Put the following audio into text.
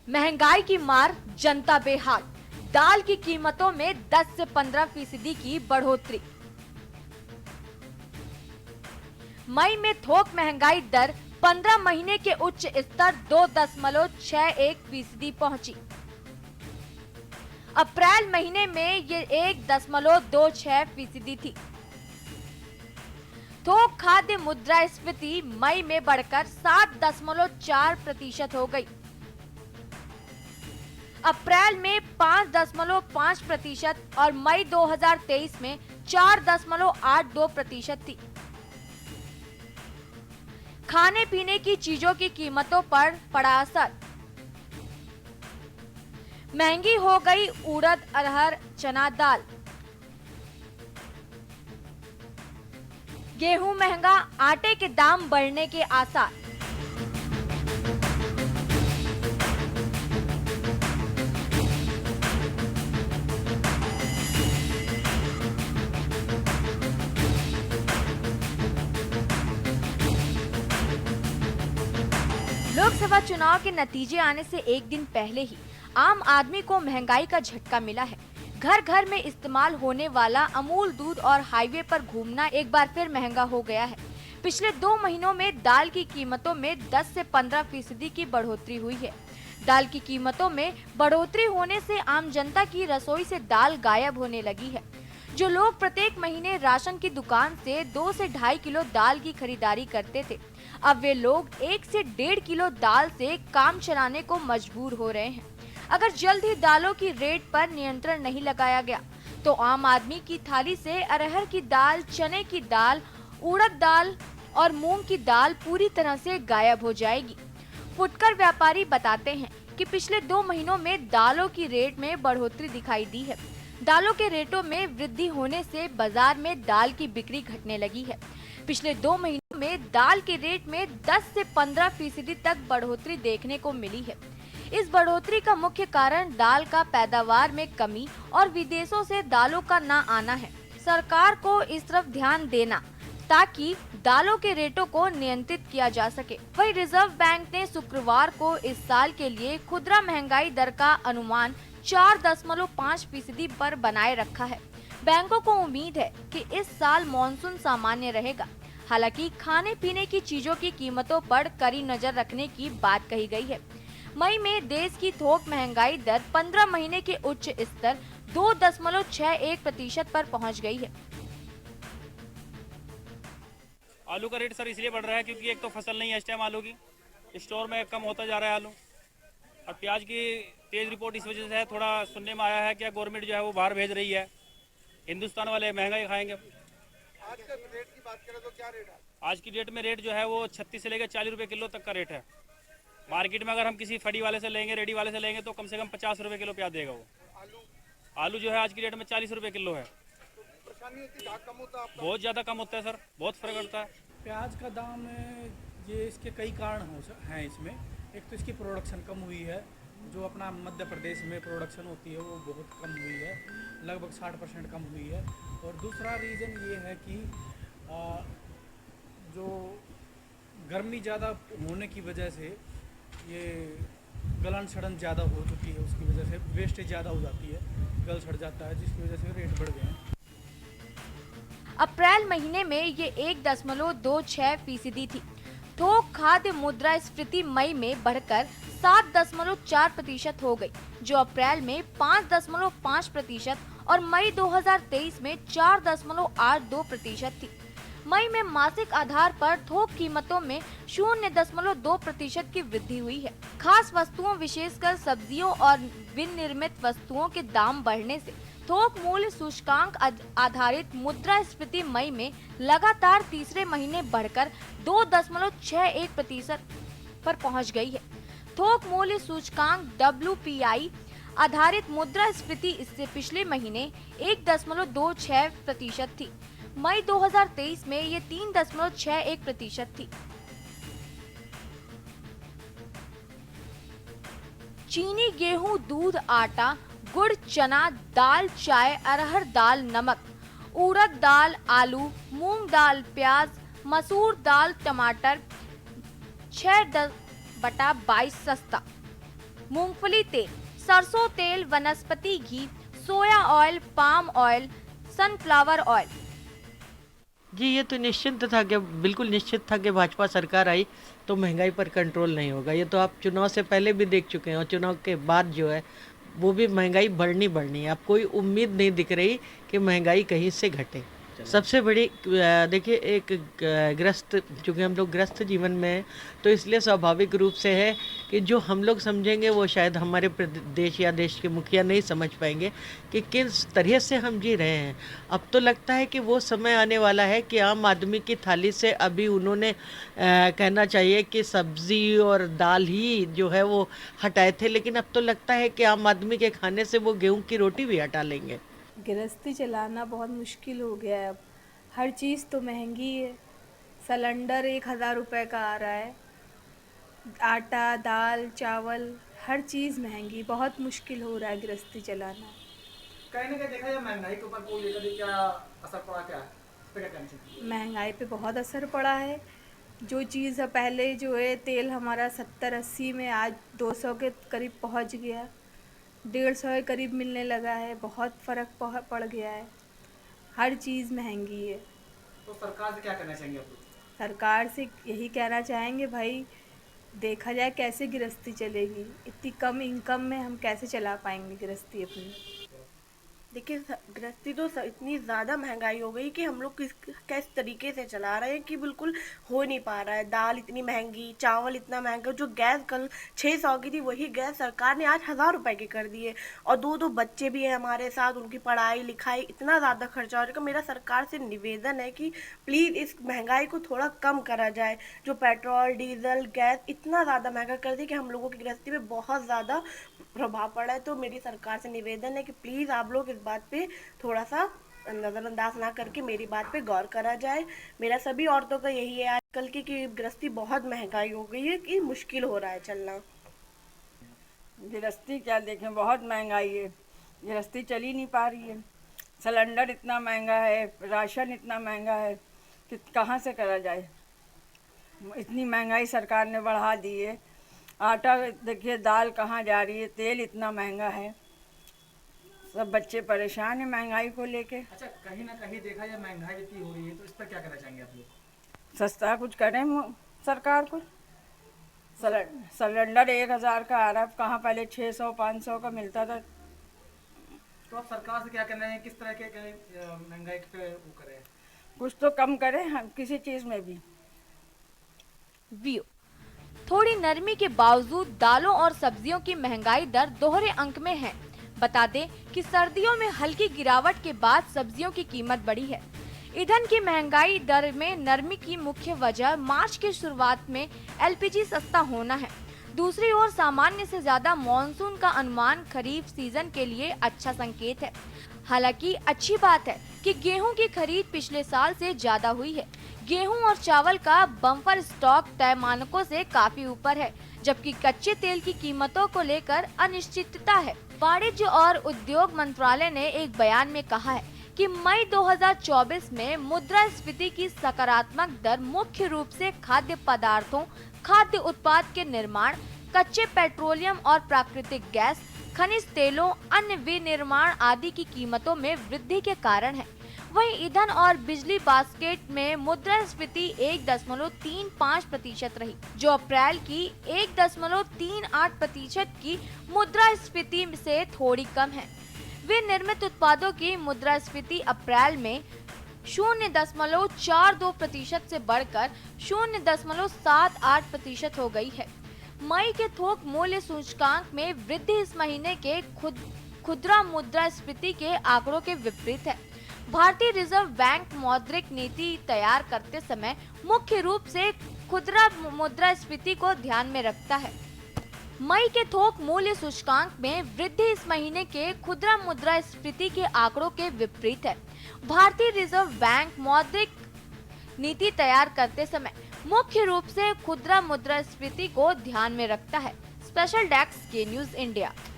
महंगाई की मार, जनता बेहाल। दाल की कीमतों में 10 से 15% की बढ़ोतरी। मई में थोक महंगाई दर 15 महीने के उच्च स्तर 2.61% पहुंची। अप्रैल महीने में ये 1.26% थी। थोक खाद्य मुद्रास्फीति मई में बढ़कर 7.4% हो गई। अप्रैल में 5.5% और मई 2023 में 4.82% थी। खाने पीने की चीजों की कीमतों पर पड़ा असर। महंगी हो गई उड़द, अरहर, चना दाल। गेहूं महंगा, आटे के दाम बढ़ने के आसार। लोकसभा चुनाव के नतीजे आने से एक दिन पहले ही आम आदमी को महंगाई का झटका मिला है। घर घर में इस्तेमाल होने वाला अमूल दूध और हाईवे पर घूमना एक बार फिर महंगा हो गया है। पिछले 2 महीनों में दाल की कीमतों में 10 से 15% की बढ़ोतरी हुई है। दाल की कीमतों में बढ़ोतरी होने से आम जनता की रसोई से दाल गायब होने लगी है। जो लोग प्रत्येक महीने राशन की दुकान से 2 से 2.5 किलो दाल की खरीदारी करते थे, अब वे लोग 1 से 1.5 किलो दाल से काम चलाने को मजबूर हो रहे हैं। अगर जल्द ही दालों की रेट पर नियंत्रण नहीं लगाया गया तो आम आदमी की थाली से अरहर की दाल, चने की दाल, उड़द दाल और मूंग की दाल पूरी तरह से गायब हो जाएगी। फुटकर व्यापारी बताते हैं कि पिछले 2 महीनों में दालों की रेट में बढ़ोतरी दिखाई दी है। दालों के रेटों में वृद्धि होने से बाजार में दाल की बिक्री घटने लगी है। पिछले 2 महीनों में दाल के रेट में 10 से 15% तक बढ़ोतरी देखने को मिली है। इस बढ़ोतरी का मुख्य कारण दाल का पैदावार में कमी और विदेशों से दालों का न आना है। सरकार को इस तरफ ध्यान देना ताकि दालों के रेटों को नियंत्रित किया जा सके। वहीं रिजर्व बैंक ने शुक्रवार को इस साल के लिए खुदरा महंगाई दर का अनुमान 4.5% पर बनाए रखा है। बैंकों को उम्मीद है कि इस साल मॉनसून सामान्य रहेगा। हालांकि खाने पीने की चीजों की कीमतों पर कड़ी नजर रखने की बात कही गई है। मई में देश की थोक महंगाई दर 15 महीने के उच्च स्तर 2.61% पर पहुंच गई है। आलू का रेट सर इसलिए बढ़ रहा है क्योंकि एक तो फसल नहीं है इस टाइम आलू की, स्टोर में कम होता जा रहा है आलू, और प्याज की तेज रिपोर्ट इस वजह से है, थोड़ा सुनने में आया है कि गवर्नमेंट जो है वो बाहर भेज रही है। हिंदुस्तान वाले महंगाई खाएंगे। आज के रेट की बात करें तो क्या रेट है? आज की डेट में रेट जो है वो 36 से लेकर 40 रुपये किलो तक का रेट है। मार्केट में अगर हम किसी फड़ी वाले से लेंगे, रेडी वाले से लेंगे तो कम से कम 50 रुपये किलो प्याज देगा वो। आलू जो है आज की डेट में 40 रुपये किलो है। परेशानी होती है, कम होता है? बहुत ज़्यादा कम होता है सर, बहुत फर्क पड़ता है। प्याज का दाम ये इसके कई कारण हैं इसमें। एक तो इसकी प्रोडक्शन कम हुई है, जो अपना मध्य प्रदेश में प्रोडक्शन होती है वो बहुत कम हुई है, लगभग 60% कम हुई है। और दूसरा रीज़न ये है कि जो गर्मी ज़्यादा होने की वजह से ये गलन सड़न ज़्यादा हो चुकी है, उसकी वजह से वेस्टेज ज़्यादा हो जाती है, गल सड़ जाता है, जिसकी वजह से रेट बढ़ गए हैं। अप्रैल महीने में ये 1.26% थी। थोक खाद्य मुद्रास्फीति मई में बढ़कर 7.4% हो गई, जो अप्रैल में 5.5% और मई 2023 में 4.82% थी। मई में मासिक आधार पर थोक कीमतों में 0.2% की वृद्धि हुई है। खास वस्तुओं विशेषकर सब्जियों और विनिर्मित वस्तुओं के दाम बढ़ने से थोक मूल्य सूचकांक आधारित मुद्रास्फीति मई में लगातार तीसरे महीने बढ़कर 2.61% पर पहुंच गई है। थोक मूल्य सूचकांक WPI आधारित मुद्रास्फीति इससे पिछले महीने 1.26% थी। मई 2023 में ये 3.61% थी। चीनी, गेहूं, दूध, आटा, गुड़, चना दाल, चाय, अरहर दाल, नमक, उड़द दाल, आलू, मूंग दाल, प्याज, मसूर दाल, टमाटर 6/22 सस्ता। मूंगफली तेल, सरसों तेल, वनस्पति घी, soya oil, palm oil, sunflower oil. जी, ये तो निश्चित था कि बिल्कुल निश्चित था कि भाजपा सरकार आई तो महंगाई पर कंट्रोल नहीं होगा। ये तो आप चुनाव से पहले भी देख चुके हैं और चुनाव के बाद जो है वो भी महंगाई बढ़नी है। अब कोई उम्मीद नहीं दिख रही कि महंगाई कहीं से घटे। सबसे बड़ी देखिए एक ग्रस्त, चूँकि हम लोग ग्रस्त जीवन में हैं तो इसलिए स्वाभाविक रूप से है कि जो हम लोग समझेंगे वो शायद हमारे प्रदेश या देश के मुखिया नहीं समझ पाएंगे कि किस तरह से हम जी रहे हैं। अब तो लगता है कि वो समय आने वाला है कि आम आदमी की थाली से अभी उन्होंने कहना चाहिए कि सब्जी और दाल ही जो है वो हटाए थे, लेकिन अब तो लगता है कि आम आदमी के खाने से वो गेहूं की रोटी भी हटा लेंगे। गृहस्थी चलाना बहुत मुश्किल हो गया है। अब हर चीज़ तो महंगी है। सिलेंडर 1000 रुपये का आ रहा है, आटा, दाल, चावल, हर चीज़ महंगी, बहुत मुश्किल हो रहा है गृहस्थी चलाना। कहीं ना कहीं देखा जाए महंगाई के ऊपर को लेकर क्या असर पड़ा, क्या इस पे क्या कहना चाहिए? महंगाई पे बहुत असर पड़ा है। जो चीज़ पहले जो है तेल हमारा 70-80 में आज 200 के करीब पहुंच गया, 150 के करीब मिलने लगा है। बहुत फ़र्क पड़ गया है, हर चीज़ महंगी है। तो सरकार से क्या करना चाहेंगे आप लोग? सरकार से यही कहना चाहेंगे भाई, देखा जाए कैसे गृहस्थी चलेगी। इतनी कम इनकम में हम कैसे चला पाएंगे गृहस्थी अपनी। देखिए गृहस्थी तो इतनी ज़्यादा महंगाई हो गई कि हम लोग किस तरीके से चला रहे हैं कि बिल्कुल हो नहीं पा रहा है। दाल इतनी महंगी, चावल इतना महंगा, जो गैस कल 600 की थी वही गैस सरकार ने आज 1000 रुपये की कर दी है। और दो बच्चे भी हैं हमारे साथ, उनकी पढ़ाई लिखाई, इतना ज़्यादा खर्चा हो रहा है। मेरा सरकार से निवेदन है कि प्लीज़ इस महंगाई को थोड़ा कम करा जाए। जो पेट्रोल, डीजल, गैस इतना ज़्यादा महंगा कर दी कि हम लोगों की गृहस्थी में बहुत ज़्यादा प्रभाव पड़ा है। तो मेरी सरकार से निवेदन है कि प्लीज़ आप लोग इस बात पे थोड़ा सा नज़रअंदाज ना करके मेरी बात पे गौर करा जाए। मेरा सभी औरतों का यही है आजकल की कि गृहस्थी बहुत महंगाई हो गई है कि मुश्किल हो रहा है चलना। गृहस्थी क्या देखें, बहुत महंगाई है, गृहस्थी चल ही नहीं पा रही है। सिलेंडर इतना महंगा है, राशन इतना महंगा है कि कहाँ से करा जाए। इतनी महंगाई सरकार ने बढ़ा दी है। आटा देखिए, दाल कहाँ जा रही है, तेल इतना महंगा है, सब बच्चे परेशान हैं महंगाई को लेके। अच्छा, कहीं ना कहीं देखा जाए महंगाई इतनी हो रही है तो इस पर क्या करना चाहेंगे आप लोग? सस्ता कुछ करें सरकार को। सिलेंडर 1000 का आ रहा है, कहाँ पहले 600-500 का मिलता था। तो आप सरकार से क्या करना है, किस तरह के महंगाई पे वो करें? कुछ तो कम करें हम किसी चीज़ में भी। व्यू थोड़ी नरमी के बावजूद दालों और सब्जियों की महंगाई दर दोहरे अंक में है। बता दें कि सर्दियों में हल्की गिरावट के बाद सब्जियों की कीमत बढ़ी है। ईंधन की महंगाई दर में नरमी की मुख्य वजह मार्च की शुरुआत में एलपीजी सस्ता होना है। दूसरी ओर सामान्य से ज्यादा मॉनसून का अनुमान खरीफ सीजन के लिए अच्छा संकेत है। हालांकि अच्छी बात है कि गेहूं की खरीद पिछले साल से ज्यादा हुई है। गेहूं और चावल का बम्पर स्टॉक तय मानकों से काफी ऊपर है, जबकि कच्चे तेल की कीमतों को लेकर अनिश्चितता है। वाणिज्य और उद्योग मंत्रालय ने एक बयान में कहा है कि मई 2024 में मुद्रास्फीति की सकारात्मक दर मुख्य रूप से खाद्य पदार्थों, खाद्य उत्पाद के निर्माण, कच्चे पेट्रोलियम और प्राकृतिक गैस, खनिज तेलों, अन्य विनिर्माण आदि की कीमतों में वृद्धि के कारण है। वहीं ईंधन और बिजली बास्केट में मुद्रास्फीति 1.35% रही, जो अप्रैल की 1.38% की मुद्रास्फीति से थोड़ी कम है। विनिर्मित उत्पादों की मुद्रास्फीति अप्रैल में 0.42% से बढ़कर 0.78% हो गई है। मई के थोक मूल्य सूचकांक में वृद्धि इस महीने के खुदरा मुद्रास्फीति के आंकड़ों के विपरीत है। भारतीय रिजर्व बैंक मौद्रिक नीति तैयार करते समय मुख्य रूप से खुदरा मुद्रास्फीति को ध्यान में रखता है। मई के थोक मूल्य सूचकांक में वृद्धि इस महीने के खुदरा मुद्रास्फीति के आंकड़ों के विपरीत है। भारतीय रिजर्व बैंक मौद्रिक नीति तैयार करते समय मुख्य रूप से खुदरा मुद्रास्फीति को ध्यान में रखता है। स्पेशल डेस्क के न्यूज़ इंडिया।